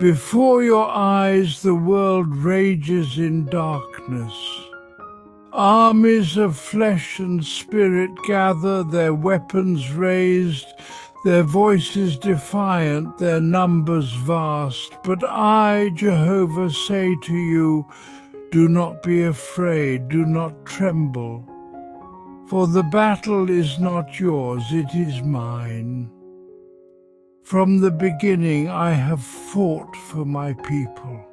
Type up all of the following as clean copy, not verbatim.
Before your eyes the world rages in darkness. Armies of flesh and spirit gather, their weapons raised, their voices defiant, their numbers vast. But I, Jehovah, say to you, do not be afraid, do not tremble. For the battle is not yours, it is mine. From the beginning I have fought for my people.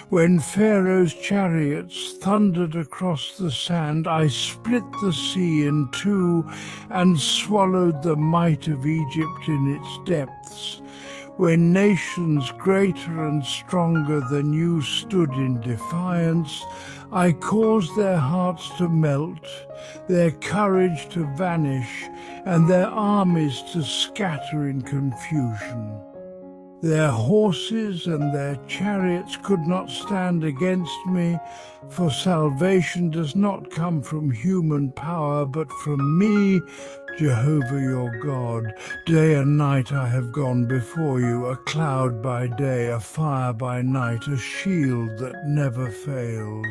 When Pharaoh's chariots thundered across the sand, I split the sea in two and swallowed the might of Egypt in its depths. When nations greater and stronger than you stood in defiance, I caused their hearts to melt, their courage to vanish, and their armies to scatter in confusion. Their horses and their chariots could not stand against me, for salvation does not come from human power, but from me, Jehovah your God. Day and night I have gone before you, a cloud by day, a fire by night, a shield that never fails.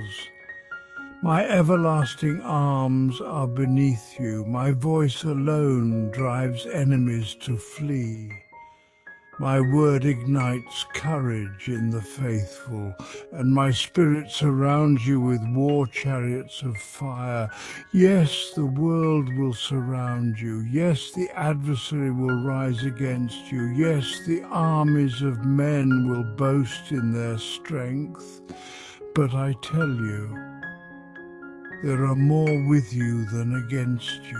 My everlasting arms are beneath you, my voice alone drives enemies to flee. My word ignites courage in the faithful, and my spirit surrounds you with war chariots of fire. Yes, the world will surround you. Yes, the adversary will rise against you. Yes, the armies of men will boast in their strength. But I tell you, there are more with you than against you.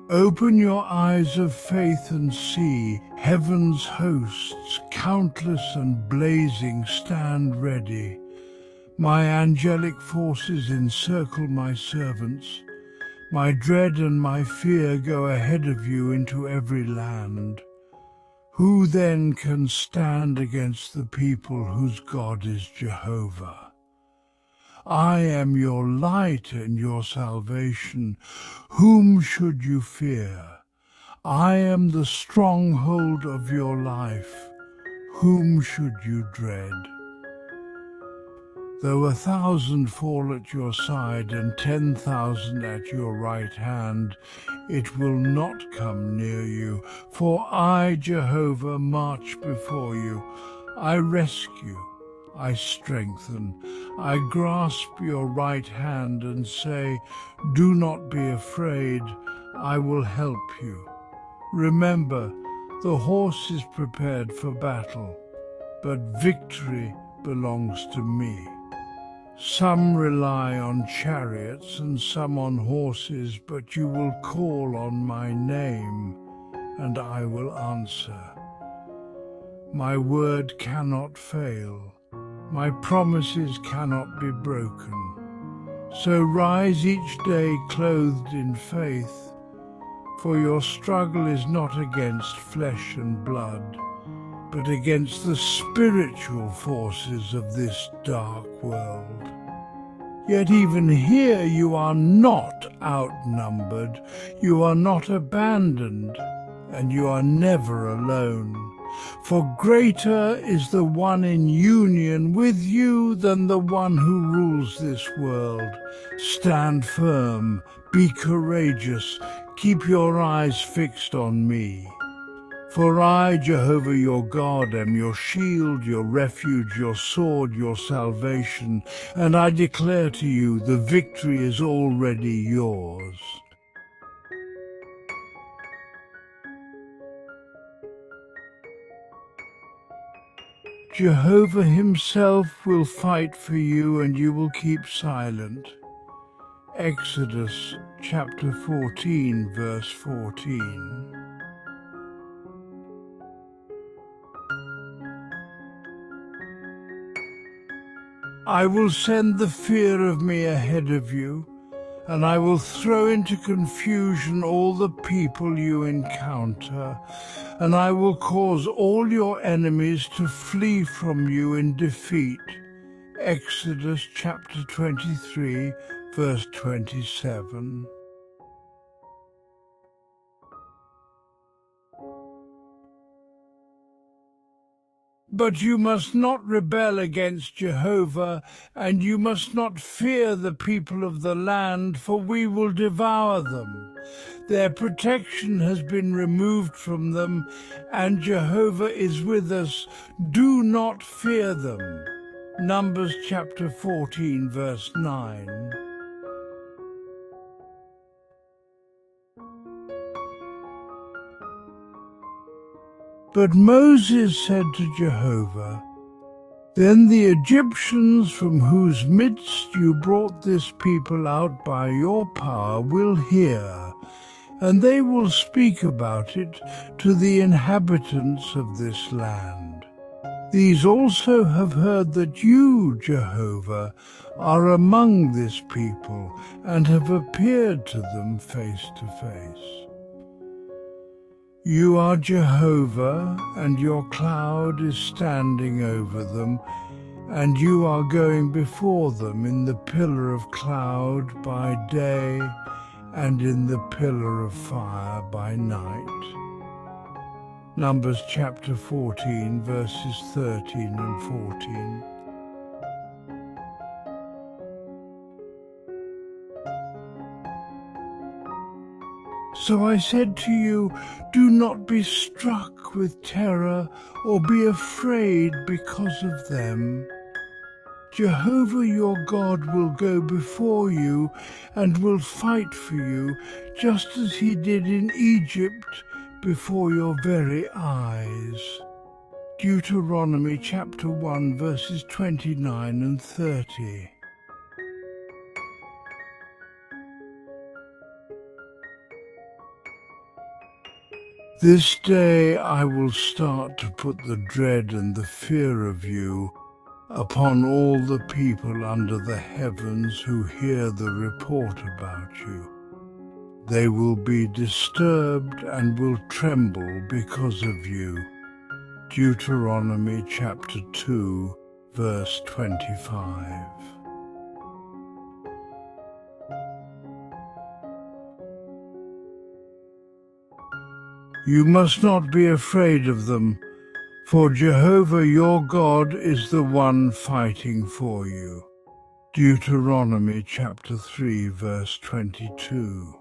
Open your eyes of faith and see, heaven's hosts, countless and blazing, stand ready. My angelic forces encircle my servants. My dread and my fear go ahead of you into every land. Who then can stand against the people whose God is Jehovah? I am your light and your salvation. Whom should you fear? I am the stronghold of your life. Whom should you dread? Though 1,000 fall at your side and 10,000 at your right hand, it will not come near you. For I, Jehovah, march before you. I rescue. I strengthen. I grasp your right hand and say, do not be afraid, I will help you. Remember, the horse is prepared for battle, but victory belongs to me. Some rely on chariots and some on horses, but you will call on my name, and I will answer. My word cannot fail. My promises cannot be broken. So rise each day clothed in faith, for your struggle is not against flesh and blood, but against the spiritual forces of this dark world. Yet even here you are not outnumbered, you are not abandoned, and you are never alone. For greater is the one in union with you than the one who rules this world. Stand firm, be courageous, keep your eyes fixed on me. For I, Jehovah your God, am your shield, your refuge, your sword, your salvation, and I declare to you, the victory is already yours. Jehovah himself will fight for you, and you will keep silent. Exodus chapter 14, verse 14. I will send the fear of me ahead of you, and I will throw into confusion all the people you encounter, and I will cause all your enemies to flee from you in defeat. Exodus chapter 23, verse 27. But you must not rebel against Jehovah, and you must not fear the people of the land, for we will devour them. Their protection has been removed from them, and Jehovah is with us. Do not fear them. Numbers chapter 14, verse 9. But Moses said to Jehovah, "Then the Egyptians from whose midst you brought this people out by your power will hear, and they will speak about it to the inhabitants of this land. These also have heard that you, Jehovah, are among this people and have appeared to them face to face. You are Jehovah, and your cloud is standing over them, and you are going before them in the pillar of cloud by day and in the pillar of fire by night." Numbers chapter 14, verses 13 and 14. So I said to you, do not be struck with terror or be afraid because of them. Jehovah your God will go before you and will fight for you, just as he did in Egypt before your very eyes. Deuteronomy chapter 1, verses 29 and 30. This day I will start to put the dread and the fear of you upon all the people under the heavens who hear the report about you. They will be disturbed and will tremble because of you. Deuteronomy chapter 2, verse 25. You must not be afraid of them, for Jehovah your God is the one fighting for you. Deuteronomy chapter 3, verse 22.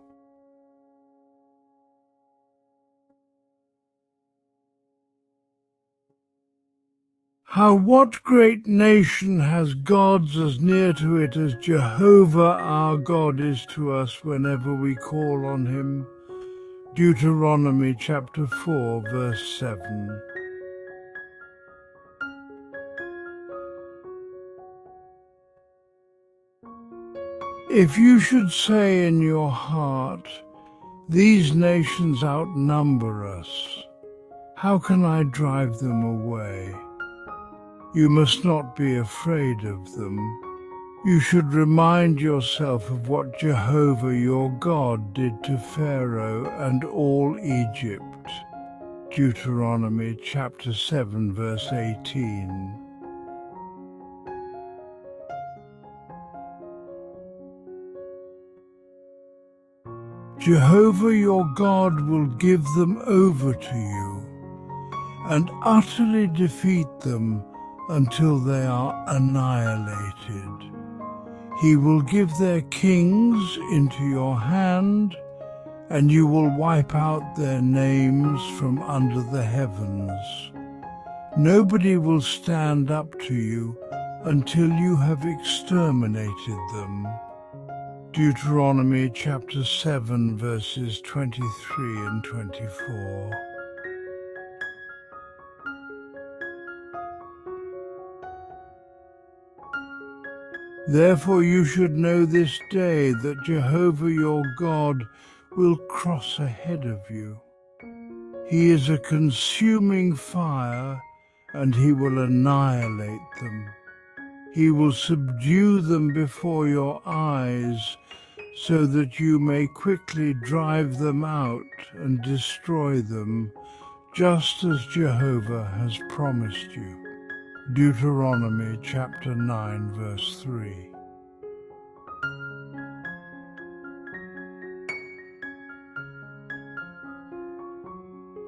What great nation has gods as near to it as Jehovah our God is to us whenever we call on him? Deuteronomy chapter 4, verse 7. If you should say in your heart, these nations outnumber us, how can I drive them away? You must not be afraid of them. You should remind yourself of what Jehovah your God did to Pharaoh and all Egypt. Deuteronomy chapter 7, verse 18. Jehovah your God will give them over to you and utterly defeat them until they are annihilated. He will give their kings into your hand, and you will wipe out their names from under the heavens. Nobody will stand up to you until you have exterminated them. Deuteronomy chapter 7, verses 23 and 24. Therefore you should know this day that Jehovah your God will cross ahead of you. He is a consuming fire, and he will annihilate them. He will subdue them before your eyes, so that you may quickly drive them out and destroy them, just as Jehovah has promised you. Deuteronomy chapter 9, verse 3.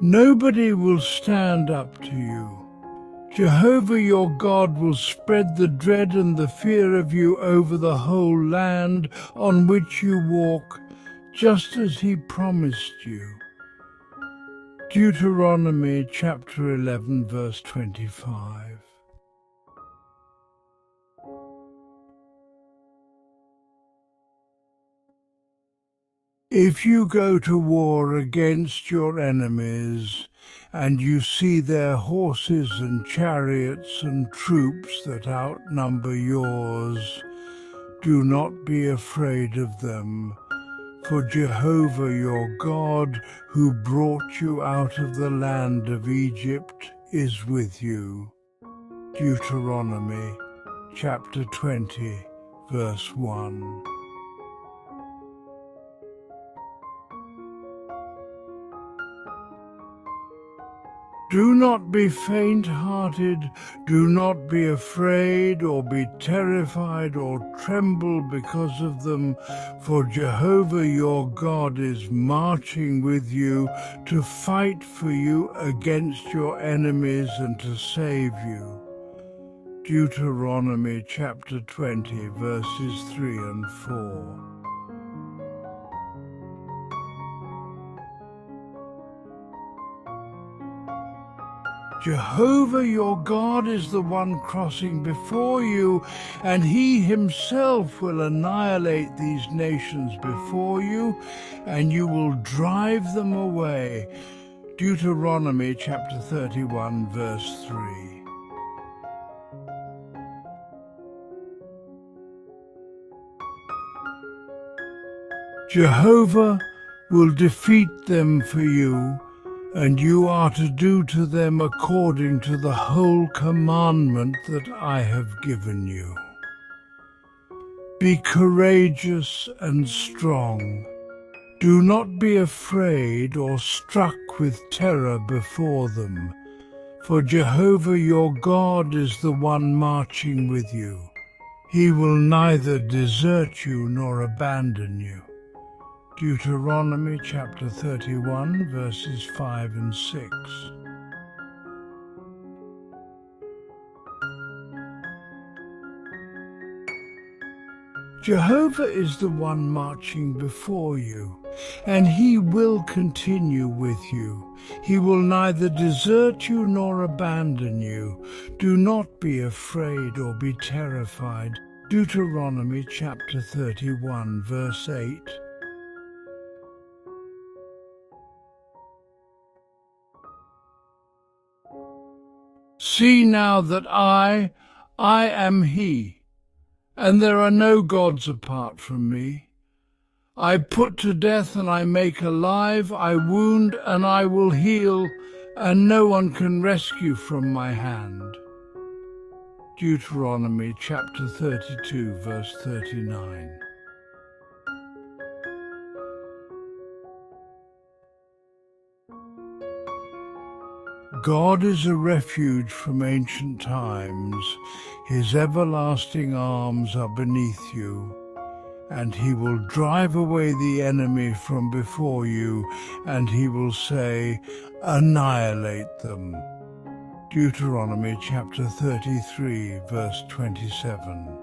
Nobody will stand up to you. Jehovah your God will spread the dread and the fear of you over the whole land on which you walk, just as he promised you. Deuteronomy chapter 11, verse 25. If you go to war against your enemies, and you see their horses and chariots and troops that outnumber yours, do not be afraid of them, for Jehovah your God, who brought you out of the land of Egypt, is with you. Deuteronomy chapter 20, verse 1. Do not be faint-hearted, do not be afraid or be terrified or tremble because of them, for Jehovah your God is marching with you to fight for you against your enemies and to save you. Deuteronomy chapter 20, verses 3 and 4. Jehovah your God is the one crossing before you, and he himself will annihilate these nations before you, and you will drive them away. Deuteronomy chapter 31, verse 3. Jehovah will defeat them for you, and you are to do to them according to the whole commandment that I have given you. Be courageous and strong. Do not be afraid or struck with terror before them, for Jehovah your God is the one marching with you. He will neither desert you nor abandon you. Deuteronomy chapter 31, verses 5 and 6. Jehovah is the one marching before you, and he will continue with you. He will neither desert you nor abandon you. Do not be afraid or be terrified. Deuteronomy chapter 31, verse 8. See now that I am he, and there are no gods apart from me. I put to death and I make alive, I wound and I will heal, and no one can rescue from my hand. Deuteronomy chapter 32, verse 39. God is a refuge from ancient times. His everlasting arms are beneath you, and he will drive away the enemy from before you, and he will say, annihilate them. Deuteronomy chapter 33, verse 27.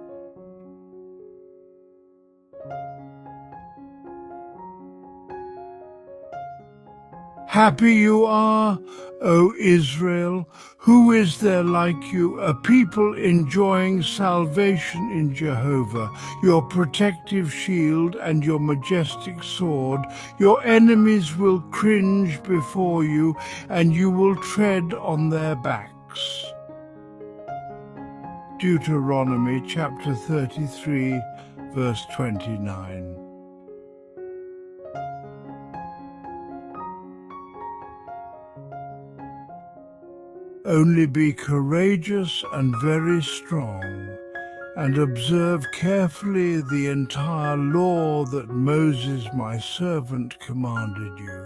Happy you are, O Israel, who is there like you, a people enjoying salvation in Jehovah, your protective shield and your majestic sword. Your enemies will cringe before you, and you will tread on their backs. Deuteronomy chapter 33, verse 29. Only be courageous and very strong, and observe carefully the entire law that Moses my servant commanded you.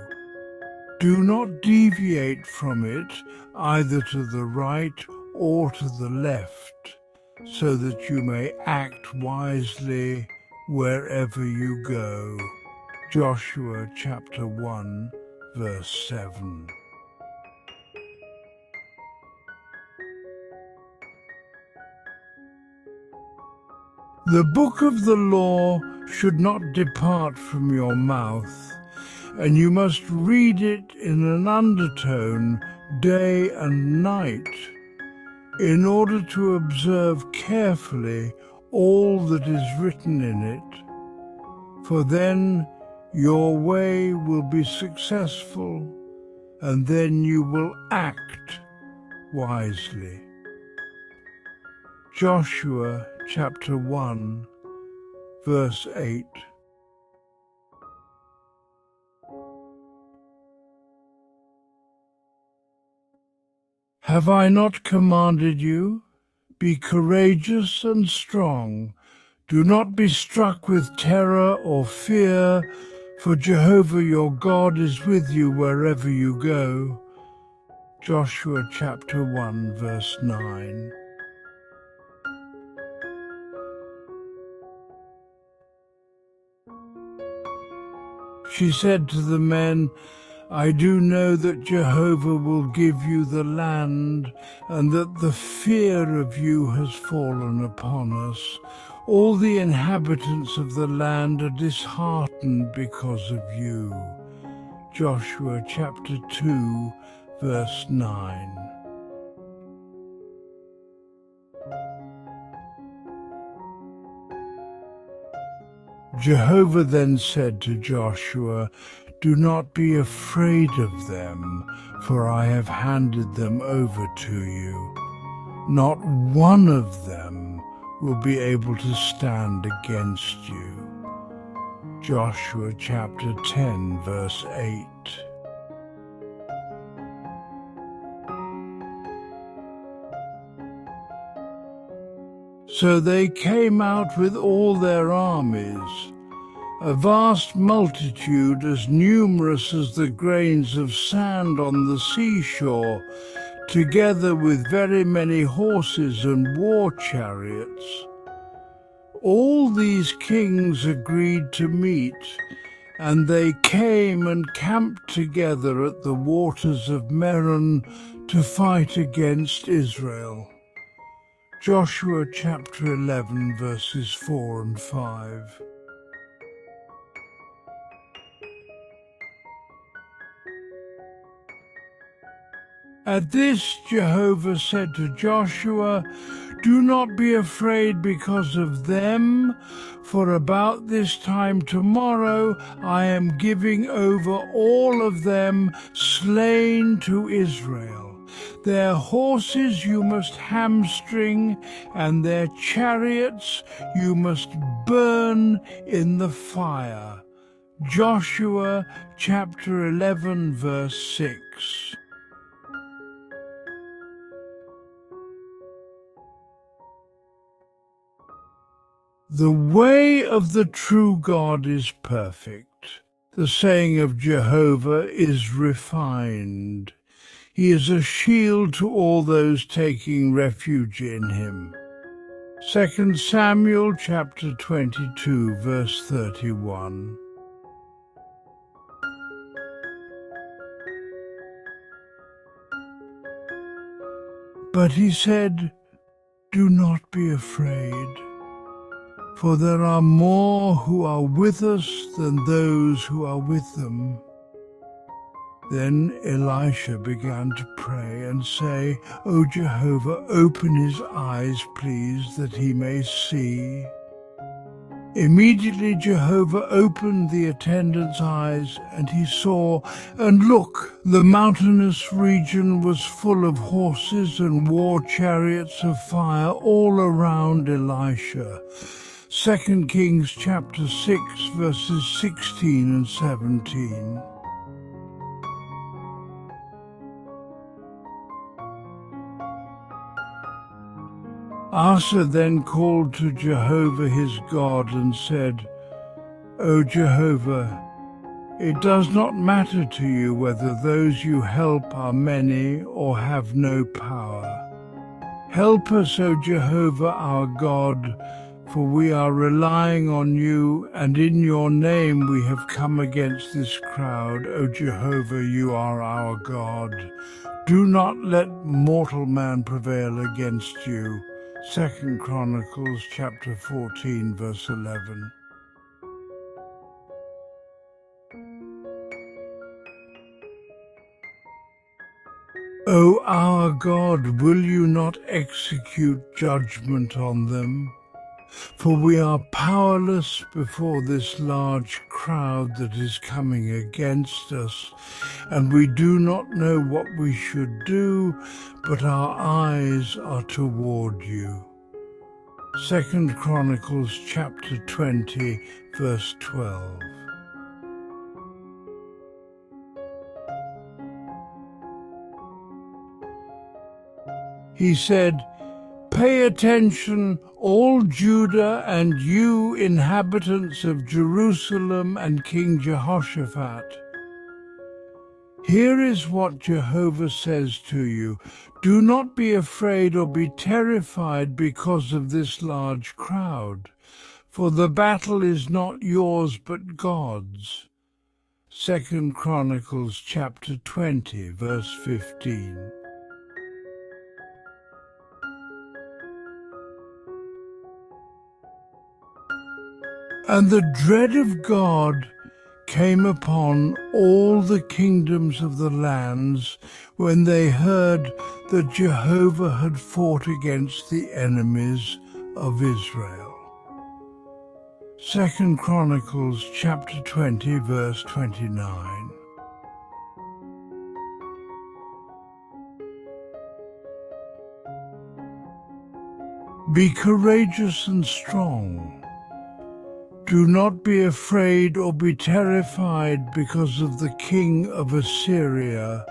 Do not deviate from it either to the right or to the left, so that you may act wisely wherever you go. Joshua chapter 1, verse 7. The book of the law should not depart from your mouth, and you must read it in an undertone day and night, in order to observe carefully all that is written in it, for then your way will be successful, and then you will act wisely. Joshua chapter 1, verse 8. Have I not commanded you? Be courageous and strong. Do not be struck with terror or fear, for Jehovah your God is with you wherever you go. Joshua chapter 1, verse 9. She said to the men, I do know that Jehovah will give you the land, and that the fear of you has fallen upon us. All the inhabitants of the land are disheartened because of you. Joshua chapter 2, verse 9. Jehovah then said to Joshua, Do not be afraid of them, for I have handed them over to you. Not one of them will be able to stand against you. Joshua chapter 10, verse 8. So they came out with all their armies, a vast multitude as numerous as the grains of sand on the seashore, together with very many horses and war chariots. All these kings agreed to meet, and they came and camped together at the waters of Meron to fight against Israel. Joshua chapter 11, verses 4 and 5. At this Jehovah said to Joshua, Do not be afraid because of them, for about this time tomorrow I am giving over all of them slain to Israel. Their horses you must hamstring, and their chariots you must burn in the fire. Joshua chapter 11, verse 6. The way of the true God is perfect. The saying of Jehovah is refined. He is a shield to all those taking refuge in him. 2 Samuel chapter 22, verse 31. But he said, Do not be afraid, for there are more who are with us than those who are with them. Then Elisha began to pray and say, O Jehovah, open his eyes, please, that he may see. Immediately Jehovah opened the attendant's eyes, and he saw, and look, the mountainous region was full of horses and war chariots of fire all around Elisha. 2 Kings chapter 6, verses 16 and 17. Asa then called to Jehovah his God and said, O Jehovah, it does not matter to you whether those you help are many or have no power. Help us, O Jehovah our God, for we are relying on you, and in your name we have come against this crowd. O Jehovah, you are our God. Do not let mortal man prevail against you. 2 Chronicles chapter 14 verse 11. O our God, will you not execute judgment on them? For we are powerless before this large crowd that is coming against us, and we do not know what we should do, but our eyes are toward you. 2 Chronicles chapter 20, verse 12. He said, "Pay attention, all Judah, and you inhabitants of Jerusalem and King Jehoshaphat. Here is what Jehovah says to you. Do not be afraid or be terrified because of this large crowd, for the battle is not yours but God's." 2 Chronicles chapter 20, verse 15. And the dread of God came upon all the kingdoms of the lands when they heard that Jehovah had fought against the enemies of Israel. 2 Chronicles chapter 20, verse 29. Be courageous and strong. Do not be afraid or be terrified because of the king of Assyria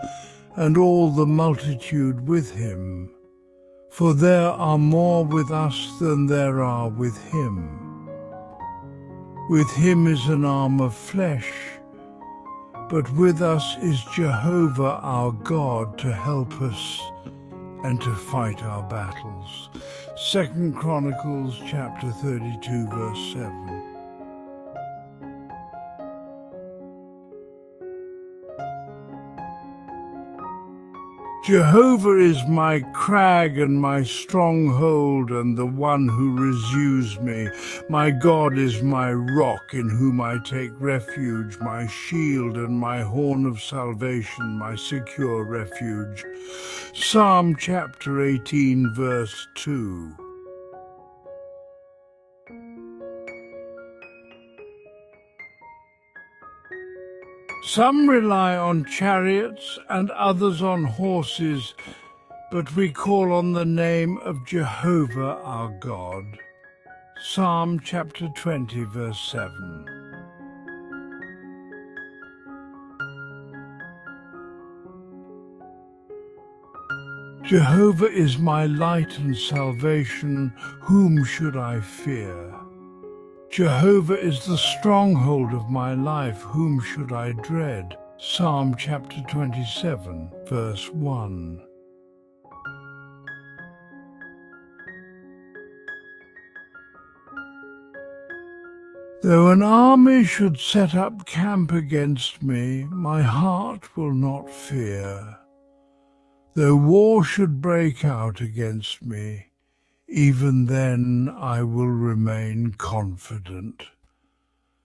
and all the multitude with him, for there are more with us than there are with him. With him is an arm of flesh, but with us is Jehovah our God to help us and to fight our battles. 2 Chronicles chapter 32, verse 7. Jehovah is my crag and my stronghold and the one who resues me. My God is my rock in whom I take refuge, my shield and my horn of salvation, my secure refuge. Psalm chapter 18, verse 2. Some rely on chariots and others on horses, but we call on the name of Jehovah our God. Psalm chapter 20, verse 7. Jehovah is my light and salvation. Whom should I fear? Jehovah is the stronghold of my life. Whom should I dread? Psalm chapter 27, verse 1. Though an army should set up camp against me, my heart will not fear. Though war should break out against me, even then I will remain confident.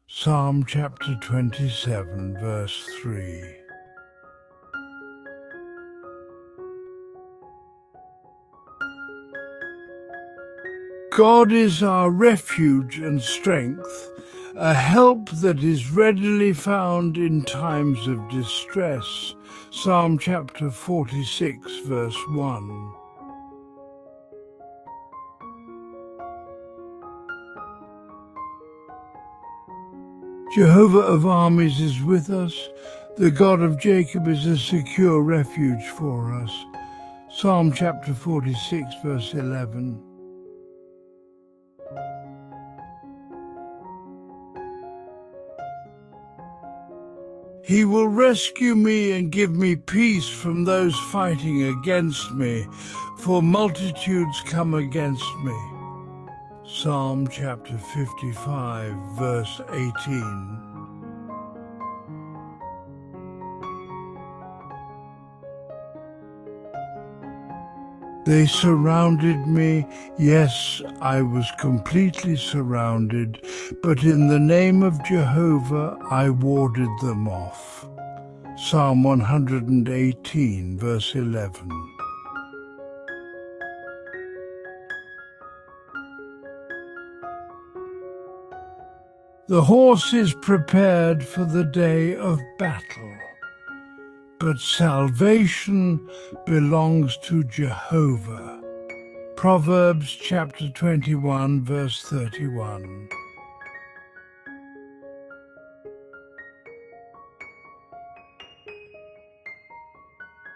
Psalm chapter 27, verse 3. God is our refuge and strength, a help that is readily found in times of distress. Psalm chapter 46, verse 1. Jehovah of armies is with us. The God of Jacob is a secure refuge for us. Psalm chapter 46, verse 11. He will rescue me and give me peace from those fighting against me, for multitudes come against me. Psalm chapter 55, verse 18. They surrounded me. Yes, I was completely surrounded, but in the name of Jehovah I warded them off. Psalm 118, verse 11. The horse is prepared for the day of battle, but salvation belongs to Jehovah. Proverbs chapter 21, verse 31.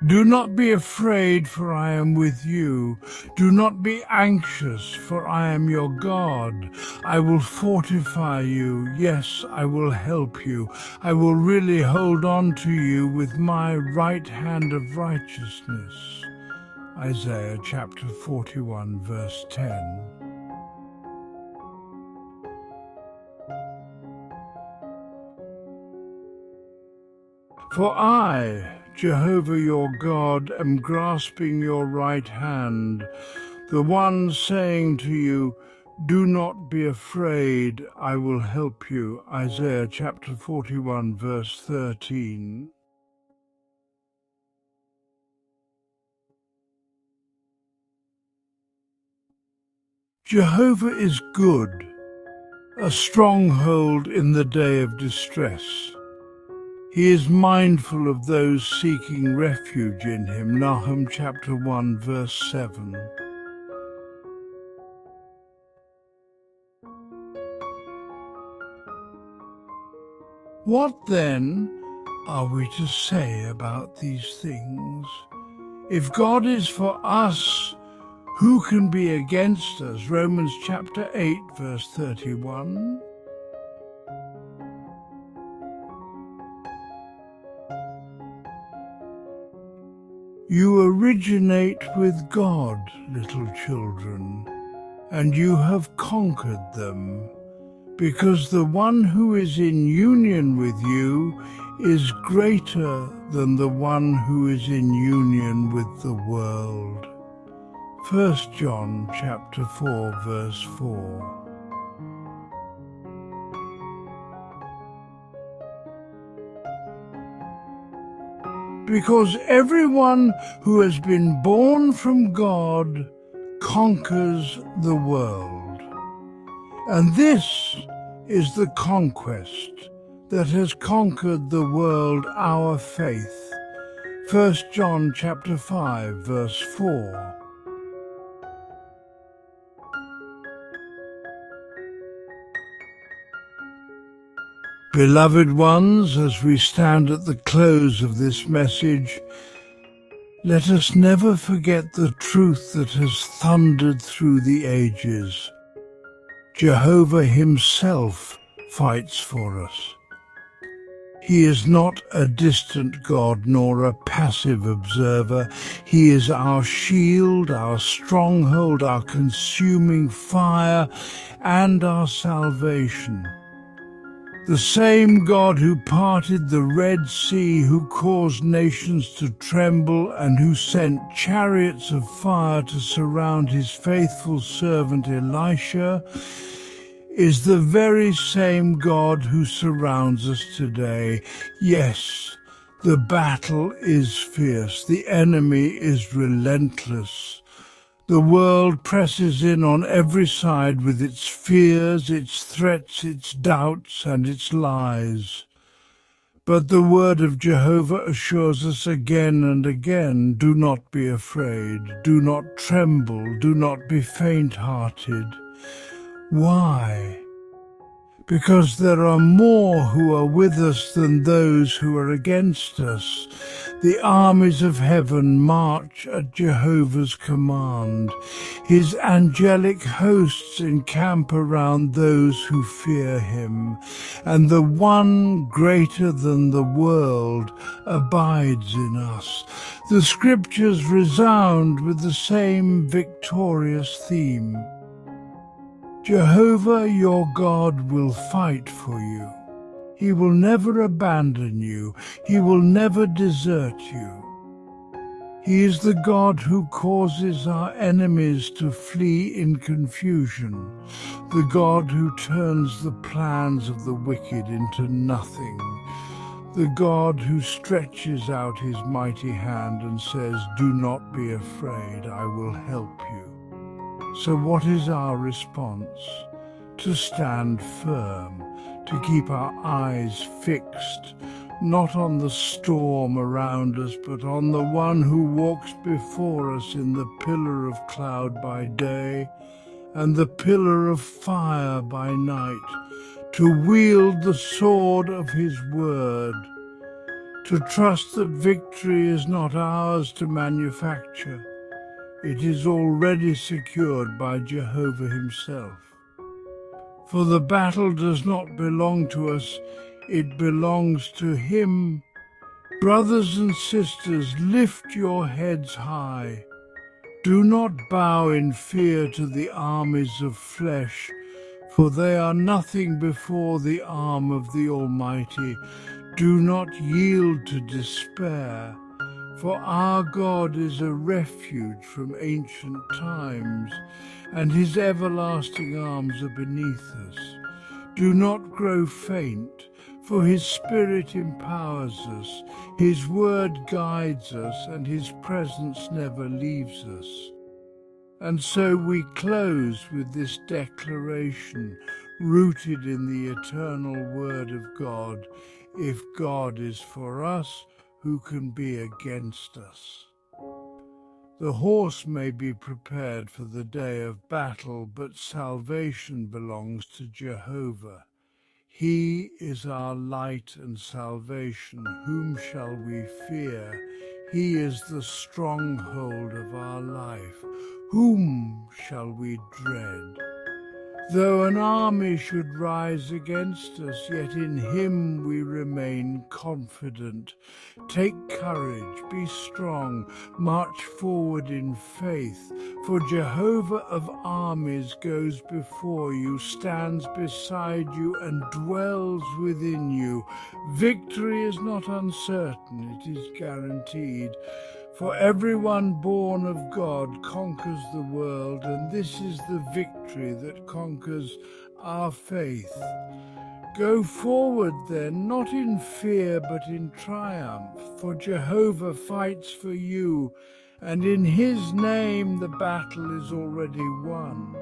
Do not be afraid, for I am with you. Do not be anxious, for I am your God. I will fortify you. Yes, I will help you. I will really hold on to you with my right hand of righteousness. Isaiah chapter 41, verse 10. For I, Jehovah your God, am grasping your right hand, the one saying to you, do not be afraid, I will help you. Isaiah chapter 41, verse 13. Jehovah is good, a stronghold in the day of distress. He is mindful of those seeking refuge in him. Nahum chapter 1, verse 7. What then are we to say about these things? If God is for us, who can be against us? Romans chapter 8, verse 31. You originate with God, little children, and you have conquered them, because the one who is in union with you is greater than the one who is in union with the world. 1 John chapter 4, verse 4. Because everyone who has been born from God conquers the world. And this is the conquest that has conquered the world, our faith. 1 John chapter 5, verse 4. Beloved ones, as we stand at the close of this message, let us never forget the truth that has thundered through the ages. Jehovah himself fights for us. He is not a distant God nor a passive observer. He is our shield, our stronghold, our consuming fire, and our salvation. The same God who parted the Red Sea, who caused nations to tremble, and who sent chariots of fire to surround his faithful servant Elisha, is the very same God who surrounds us today. Yes, the battle is fierce. The enemy is relentless. The world presses in on every side with its fears, its threats, its doubts, and its lies. But the word of Jehovah assures us again and again, do not be afraid, do not tremble, do not be faint-hearted. Why? Because there are more who are with us than those who are against us. The armies of heaven march at Jehovah's command. His angelic hosts encamp around those who fear him, and the one greater than the world abides in us. The scriptures resound with the same victorious theme. Jehovah your God will fight for you. He will never abandon you. He will never desert you. He is the God who causes our enemies to flee in confusion, the God who turns the plans of the wicked into nothing, the God who stretches out his mighty hand and says, "Do not be afraid, I will help you." So what is our response? To stand firm, to keep our eyes fixed, not on the storm around us, but on the one who walks before us in the pillar of cloud by day and the pillar of fire by night, to wield the sword of his word, to trust that victory is not ours to manufacture. It is already secured by Jehovah himself. For the battle does not belong to us, it belongs to him. Brothers and sisters, lift your heads high. Do not bow in fear to the armies of flesh, for they are nothing before the arm of the Almighty. Do not yield to despair, for our God is a refuge from ancient times, and his everlasting arms are beneath us. Do not grow faint, for his Spirit empowers us, his word guides us, and his presence never leaves us. And so we close with this declaration, rooted in the eternal word of God: if God is for us, who can be against us? The horse may be prepared for the day of battle, but salvation belongs to Jehovah. He is our light and salvation. Whom shall we fear? He is the stronghold of our life. Whom shall we dread? Though an army should rise against us, yet in him we remain confident. Take courage, be strong, march forward in faith, for Jehovah of armies goes before you, stands beside you, and dwells within you. Victory is not uncertain, it is guaranteed. For everyone born of God conquers the world, and this is the victory that conquers our faith. Go forward then, not in fear but in triumph, for Jehovah fights for you, and in his name the battle is already won.